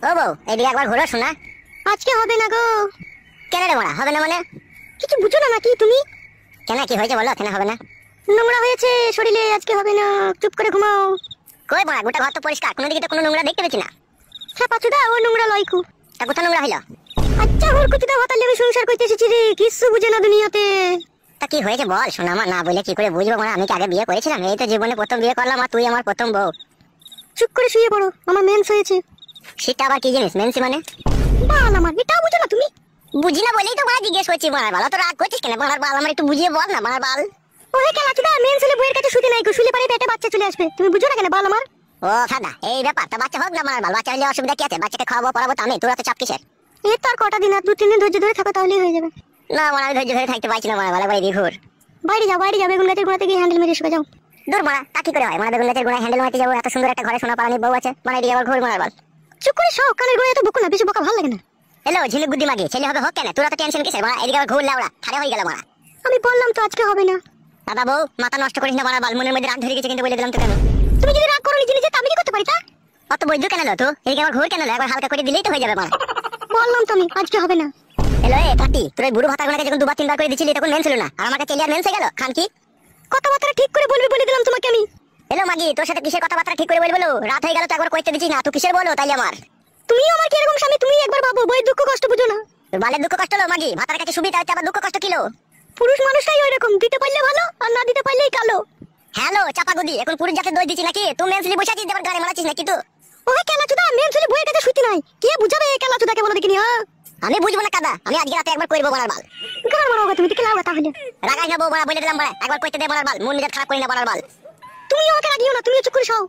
ও বউ, এদিকে একবার ঘুরো শোনা। আজকে হবে না গো। কেন রে বড়া, হবে না মানে? কিছু বুঝো না নাকি তুমি? কেন, কি হয়েছে বলো, কেন হবে না? নোংরা হয়েছে শরীরে, আজকে হবে না, চুপ করে ঘুমাও। কই বড়া, গোটা ঘর তো পরিষ্কার, কোনো দিকে তো কোনো নোংরা দেখতে পেছি না। ছাপাচুদা, ও নোংরা লয়কু। তা কোথা নোংরা হইলো? আচ্ছা হুড়কুচুদা, হতালে আমি সংসার করতে এসেছি রে, কিছু বুঝে না দুনিয়াতে। তা কি হয়েছে বল শোনা, আমার না বলে কি করে বুঝবো বড়া? আমি কি আগে বিয়ে করেছিলাম? এই তো জীবনে প্রথম বিয়ে করলাম, আর তুই আমার প্রথম বউ। চুপ করে শুয়ে পড়ো, আমার মেন্স হয়েছে। সেটা আবার কি জিনিস মেন্সি মানে? বাল আমার, এটাও বুঝো না তুমি? বুঝি না বলেই তো বড়া জিজ্ঞেস করছি। বড়ার বাল, তো রাগ করছিস কেন? বড়ার বাল আমার একটু বুঝিয়ে বল না বড়ার বাল। ওহে খেলাচুদা, মেন্স হলে বইয়ের কাছে শুতে নাই গো, শুলে পারে পেটে বাচ্চা চলে আসবে, তুমি বুঝো না কেন বাল আমার? ও ফাদা, এই ব্যাপার। তা বাচ্চা হোক না বড়ার বাল, বাচ্চা হলে অসুবিধা কি আছে? বাচ্চাকে খাওয়াবো পড়াবো তো আমি, তোরা তো চাপ কিসের? এই তো আর কটা দিন, আর 2-3 দিন ধৈর্য ধরে থাকো, তাহলেই হয়ে যাবে। না বড়া, আমি ধৈর্য ধরে থাকতে পারছি না বড়া, বলে দিয়ে ঘুর। বাইরে যাও, বাইরে যাও, বেগুন গাছের গোড়াতে গিয়ে হ্যান্ডেল মেরে শুয়ে যাও। দূর বড়া, তা কি করে হয়? মানে বেগুন গাছের গোড়ায় হ্যান্ডেল মারতে যাবো? এত সুন্দর একটা ঘরে সোনা পালানি বউ আছে, মানে দিয়ে আবার ঘুর বড়ার বাল। চুপ করে সব, কানের গোড়ায় তো বকো না, বেশি বকা ভালো লাগে না। হ্যালো ঝিনুক বুদ্ধি মাগি, ছেলে হবে হোক কেন, তোরা তো টেনশন কিসের বড়া? এদিকে আবার ঘুর লাউড়া, থারে হয়ে গেল বড়া। আমি বললাম তো আজকে হবে না। দাদা বউ, মাথা নষ্ট করিস না বড়ার বাল, মনের মধ্যে রাগ ধরে গেছে কিন্তু বলে দিলাম তোকে আমি। তুমি যদি রাগ করো নিজে নিজে, তা আমি কি করতে পারি তা? অত বৈদ্য কেন লো তো? এদিকে আবার ঘুর কেন লো? একবার হালকা করে দিলেই তো হয়ে যাবে বড়া। বললাম তো আমি আজকে হবে না। হ্যালো এ পাটি, তোর এই বুড়ো ভাতা গোনাকে যখন 2-3 বার করে দিছিলি তখন মেন ছিল না, আর আমাকে চেলিয়ার মেন হয়ে গেল খান কি? কথাবার্তা ঠিক করে বলবি বলে দিলাম তোমাকে আমি। হ্যালো মাগি, তোর সাথে কিসের কথাবার্তা ঠিক করে বলবো? রাত হয়ে গেল তো একবার কইতে দিছিস না, তুই কিসের বলো তাইলে আমার? তুমিও আমার কি এরকম স্বামী? তুমি একবার ভাবো, বই দুঃখ কষ্ট বুঝো না। তোর বালের দুঃখ কষ্ট লো মাগি, ভাতার কাছে সুবিধা হচ্ছে, আবার দুঃখ কষ্ট কিলো? পুরুষ মানুষটাই ওই রকম, দিতে পারলে ভালো আর না দিতে পারলেই কালো। হ্যালো চাপা গুদি, এখন পুরুষ জাতে দই দিছি নাকি? তুই মেনসলি বসে আছিস, দেবার গাড়ি মারাছিস নাকি তুই? ওই খেলাচুদা, মেন ছেলে বইয়ের কাছে শুতে নাই, কে বুঝাবে এই খেলাচুদাকে বলো দেখিনি? হ্যাঁ আমি বুঝবো না কাদা, আমি আজকে রাতে একবার করবো বড়ার বাল। গান মারো তুমি, দেখে লাও তাহলে। রাগাই না বউ বড়া, বলে দিলাম বড়া, একবার কইতে দে বড়ার বাল, মন নিজের খারাপ করি না বড়ার বাল। তুমি আমাকে রাগিও না, তুমি চুপ করে শোও।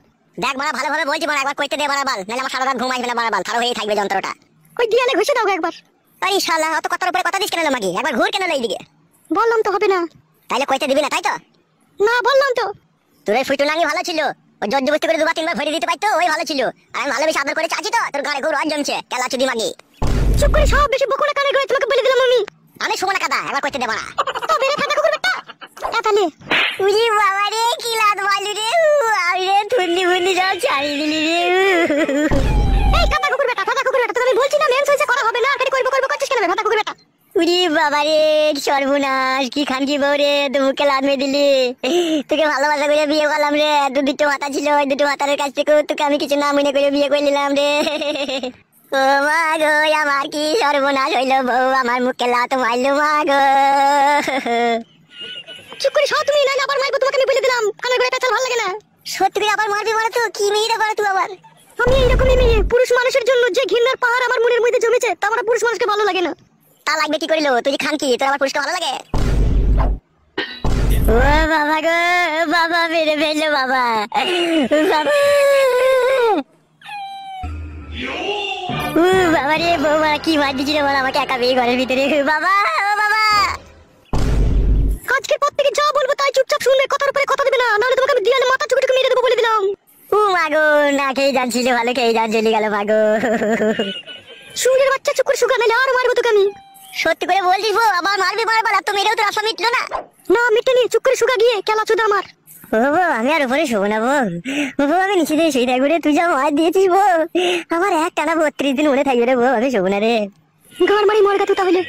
দেখ বড়া, ভালোভাবে বলছি বড়া, একবার কইতে দে বড়ার বাল, নাহলে আমার সারা রাত ঘুম আসবে না বড়ার বাল, খারাপ হয়েই থাকবে যন্ত্রটা। ওই দিয়ালে ঘষে দাও একবার। আরে শালা, অত কথার উপরে কথা দিস কেন লো মাগি? একবার ঘুর কেন লো এইদিকে? বললাম তো হবে না। তাইলে কইতে দিবি না তাই তো? না বললাম তো। তোর এই ফুটু নাঙ্গি ভালো ছিল, ওই জর্জ বস্তি করে 2-3 বার ভরে দিতে পারতো, ওই ভালো ছিল। আর আমি ভালোবেসে আদর করে চাচ্ছি তো, তোর ঘরে ঘুর আর জমছে কেলা চুদি মাগি। চুপ করে সব, বেশি বকো না, কানের গোড়ায় তোমাকে বলে দিলাম আমি। আমি শুবো না কাদা, একবার কইতে দেব না। তো বেরে থাকা কুকুর বেটা তাহলে। উজি বাবা রে, কি লাদ মালু রে, আমি রে থুন্নি ফুন্নি সব ছাড়িয়ে দিলি রে। এই কাটা কুকুর বেটা, ফাটা কুকুর বেটা, তোকে আমি বলছি না মেন্স হইছে, করা হবে না, কেটে করব করছিস কেন ফাটা কুকুর বেটা? উজি বাবা রে, সর্বনাশ, কি খান কি বউ রে, তুই মুখে লাদ মেরে দিলি। তোকে ভালোবাসা করে বিয়ে করলাম রে, দুটো মাথা ছিল, ওই দুটো মাথার কাছ থেকে তোকে আমি কিছু না মনে করে বিয়ে করে নিলাম রে। ও মা গো, আমার কি সর্বনাশ হইলো, বউ আমার মুখে লাত মারলো মা গো। চুপ করে সব, তুমি নাইলে আবার মারবো তোমাকে, আমি বলে দিলাম, কানের গোড়ায় পেঁচাল ভালো লাগে না। সত্যি করে আবার মারবি মানে? তো কি মেয়ে রে বড় তুই আবার? আমি এইরকমই মেয়ে, পুরুষ মানুষের জন্য যে ঘৃণার পাহাড় আমার মনের মধ্যে জমেছে, তা আমার পুরুষ মানুষকে ভালো লাগে না। তা লাগবে কি করিল? তুই যে খান কি, তোর আবার পুরুষকে ভালো লাগে? ও বাবা গো, বাবা মেরে ফেললো বাবা, বাবা। বাবা রে, বৌমা কি মার দিছিল বল আমাকে একা পেয়ে ঘরের ভিতরে। বাবা, ও বাবা। আজকের পর থেকে যা বলবো তাই চুপচাপ শুনবে, কথার উপরে কথা দিবে না, নাহলে তোমাকে আমি দিয়ালে মাথা চুকে মেরে দেবো বলে দিলাম। ও মাগো, না খেয়ে যাচ্ছিল, ভালো খেয়ে যান চলে গেল মাগো। সুরের বাচ্চা, চুপ করে শুকা, নাহলে আর মারবো তোকে আমি। সত্যি করে বলছিস বউ, আবার মারবি মারবার? আর তো মেরেও তো আশা মিটলো না। না মিটেনি, চুপ করে শুকা গিয়ে, খেলা চুদা আমার। ও বউ, আমি আর উপরে শোবো না বউ, বউ আমি নিচে দিয়ে শুই থাকবো রে, তুই যা মার দিয়েছিস বউ, আমার এক টানা 32 দিন মনে থাকবে রে বউ, আমি শোবো না রে। ঘর মারি মরগা তুই তাহলে।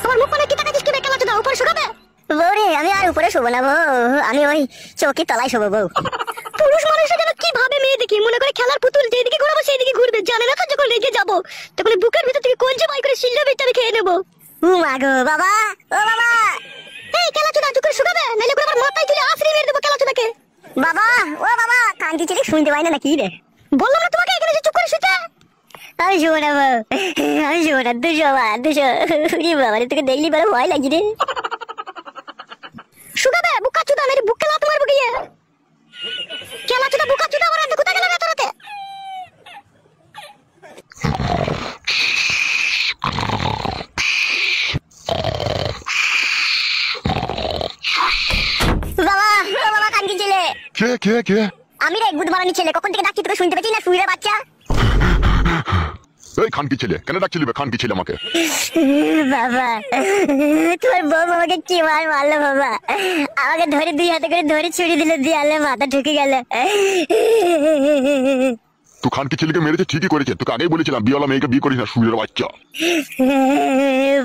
আমার মুখ মানে কি টাকা দিস, কি খেলা চুদা উপরে শুকাবে? বউ রে, আমি আর উপরে শোবো না বউ, আমি ওই চৌকির তলায় শোবো বউ। পুরুষ মানুষরা যেন কি ভাবে মেয়ে দেখি, মনে করে খেলার পুতুল, যেদিকে ঘোরাবো সেইদিকে ঘুরবে, জানে না তো যখন রেগে যাবো তখন বুকের ভিতর থেকে কলজে বাই করে শিল্লা বেচে আমি খেয়ে নেবো। ও মাগো, বাবা, ও বাবা। এই খেলা চুদা, চুপ করে শুকাবে, নাহলে করে আমার মাথায় তুলে আছড়ে মেরে দেবো খেলা চুদাকে। বাবা, ও বাবা, কান্তি ছেলে শুনতে পাই না নাকি রে? বললাম না তোমাকে এখানে যে চুপ করে শুতে। আমি শোবো না বউ, আমি শোবো না, তুই শোবা, তুই শো। বাবা রে, তোকে দেখলি বড় ভয় লাগছে রে। শুকাবে বুকা চুদা, নাহলে বুকে লাত মারবো গিয়ে। খেলা চুদা বুকা চুদা, আমার কোথায় গেল রাতে রাতে? বাবা, ও বাবা, কান্তি ছেলে। কে আমি রে, গুদ মারানি ছেলে, কখন থেকে ডাকছি তোকে শুনতে পেয়েছি না, শুইরে বাচ্চা। এই খানকি ছেলে, কেন ডাকছিলি খানকি ছেলে আমাকে? বাবা, তোর বউ আমাকে কি মার মারলো বাবা, আমাকে ধরে 2 হাতে করে ধরে ছুরি দিল, দিয়ে আলে মাথা ঢুকে গেল। তুই খানকি ছেলেকে মেরেছে ঠিকই করেছে, তোকে আগেই বলেছিলাম বিয়েওয়ালা মেয়েকে বিয়ে করিস না, সুরের বাচ্চা।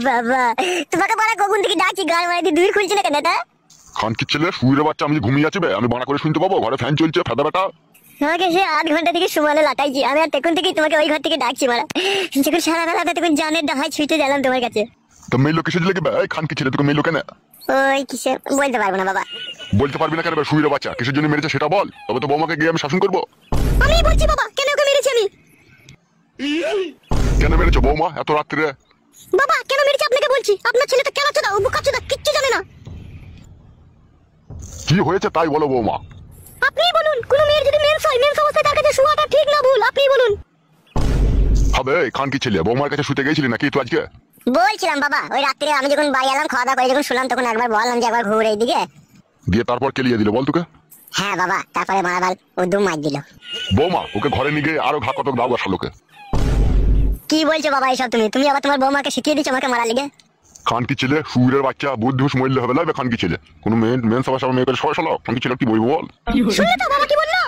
বাবা তোমাকে বলা কখন থেকে ডাকছি, গান মারি দিয়ে দূর খুলছি না কেন তা? খানকি ছেলে সুরের বাচ্চা, আমি যে ঘুমিয়ে আছি বে, আমি বানা করে শুনতে পাবো? ঘরে ফ্যান চলছে, ফেদা বেটা। তোমাকে সে 8 ঘন্টা থেকে সুমালে লাটাইছি আমি, আর তখন থেকেই তোমাকে ওই ঘর থেকে ডাকছি মারা। যখন সারা বেলা তখন জানের ডাহায় ছুটে গেলাম তোমার কাছে। তো মেয়ে কিসে লেগে বে? এই খানকি ছেলে তোকে মেয়ে কেন? ওই কিসে বলতে পারবো না বাবা। বলতে পারবি না কেন বে? সুরের বাচ্চা কিসের জন্য মেরেছে সেটা বল, তবে তো বৌমাকে গিয়ে আমি শাসন করবো। আমি বলছি বাবা, কেন ওকে মেরেছি আমি? কেন মেরেছো বৌমা এত রাত্রে? বাবা কেন মেরেছি আপনাকে বলছি। আপনার ছেলে তো কেন চোদা, ও বুকা চোদা, কিচ্ছু জানে না। কি হয়েছে তাই বলো বৌমা। আপনিই বলুন, কোন মেয়ের যদি মেন্স হয়, মেন্স অবস্থায় তার কাছে শোয়াটা ঠিক না ভুল, আপনিই বলুন। হবে খানকি ছেলে, বৌমার কাছে শুতে গেছিলি নাকি তুই আজকে? বলছিলাম বাবা, ওই রাত্রে আমি যখন বাড়ি এলাম খাওয়া দাওয়া করে যখন শুনলাম, তখন একবার বললাম যে একবার ঘুরে এইদিকে। দিয়ে তারপর কেলিয়ে দিল বল তোকে? হ্যাঁ বাবা, তারপরে মারাবাল ও দুম মার দিল। বৌমা ওকে ঘরে নিয়ে গিয়ে আরো ঘা কতক দাও বসালোকে। কি বলছো বাবা এসব? তুমি আবার তোমার বৌমাকে শিখিয়ে দিচ্ছ আমাকে মারা লিগে? খানকি ছেলে সুরের বাচ্চা, বুদ্ধিস মরলে হবে লাগবে খানকি ছেলে। কোনো মেন সবার সবার মেয়ে করে সবাই সালো, খানকি ছেলে কি বলবো বল? শুনলে তো বাবা কি বললো?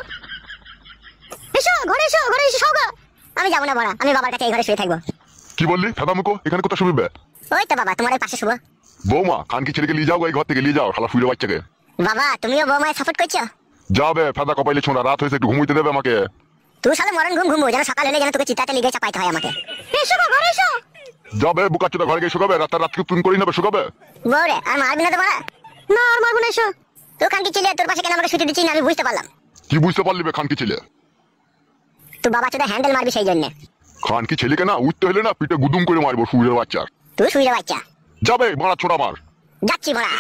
এসো ঘরে, এসো ঘরে, এসে সওগা। আমি যাবো না বড়া, আমি বাবার কাছে এই ঘরে শুয়ে থাকবো। কি বললি ফেদা মুখো? এখানে কোথায় শুনবে? ওই তো বাবা তোমার পাশে শুভ। বৌমা খানকি ছেলেকে নিয়ে যাও, এই ঘর থেকে নিয়ে যাও শালা সুরের বাচ্চাকে। বাবা তুমিও বৌমায় সাপোর্ট করছো? যাবে ফেদা কপাইলে ছোঁড়া, রাত হয়েছে একটু ঘুমোইতে দেবে আমাকে। তুই সালে মরণ ঘুমবো যেন সকাল হলে যেন তোকে চিতাতে লিগে চাপাইতে হয় আমাকে। এসো গো, ঘরে এসো। যাবে বুকাচ্চোদা ঘরে গিয়ে শুকাবে, রাতকে তুন করি নেবে শুকাবে। বউরে আর মারবি না তো বড়া? না আর মারবো না, এসো। তুই খানকি ছেলে তোর পাশে কেন আমাকে শুতে দিচ্ছিস না আমি বুঝতে পারলাম। কি বুঝতে পারলি বে খানকি ছেলে? তুই বাবা চোদা হ্যান্ডেল মারবি সেই জন্য। খানকি ছেলেকে না উঠতে হলে না পিঠে গুদুম করে মারবো সুরের বাচ্চার। তুই শুয়ে বাচ্চা। যাবে মারা ছোড়া মার। যাচ্ছি বড়া।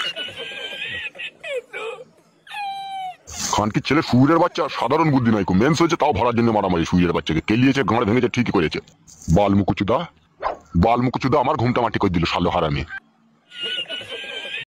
খানকি ছেলে সুরের বাচ্চা সাধারণ বুদ্ধি নাই, মেন্স হয়েছে তাও ভরার জন্য মারামারি। সুরের বাচ্চাকে কেলিয়েছে, গাঁড় ভেঙেছে, ঠিকই করেছে। বাল মুকুচুদা আমার ঘুমটা মাটি করে দিল শালো হারামি।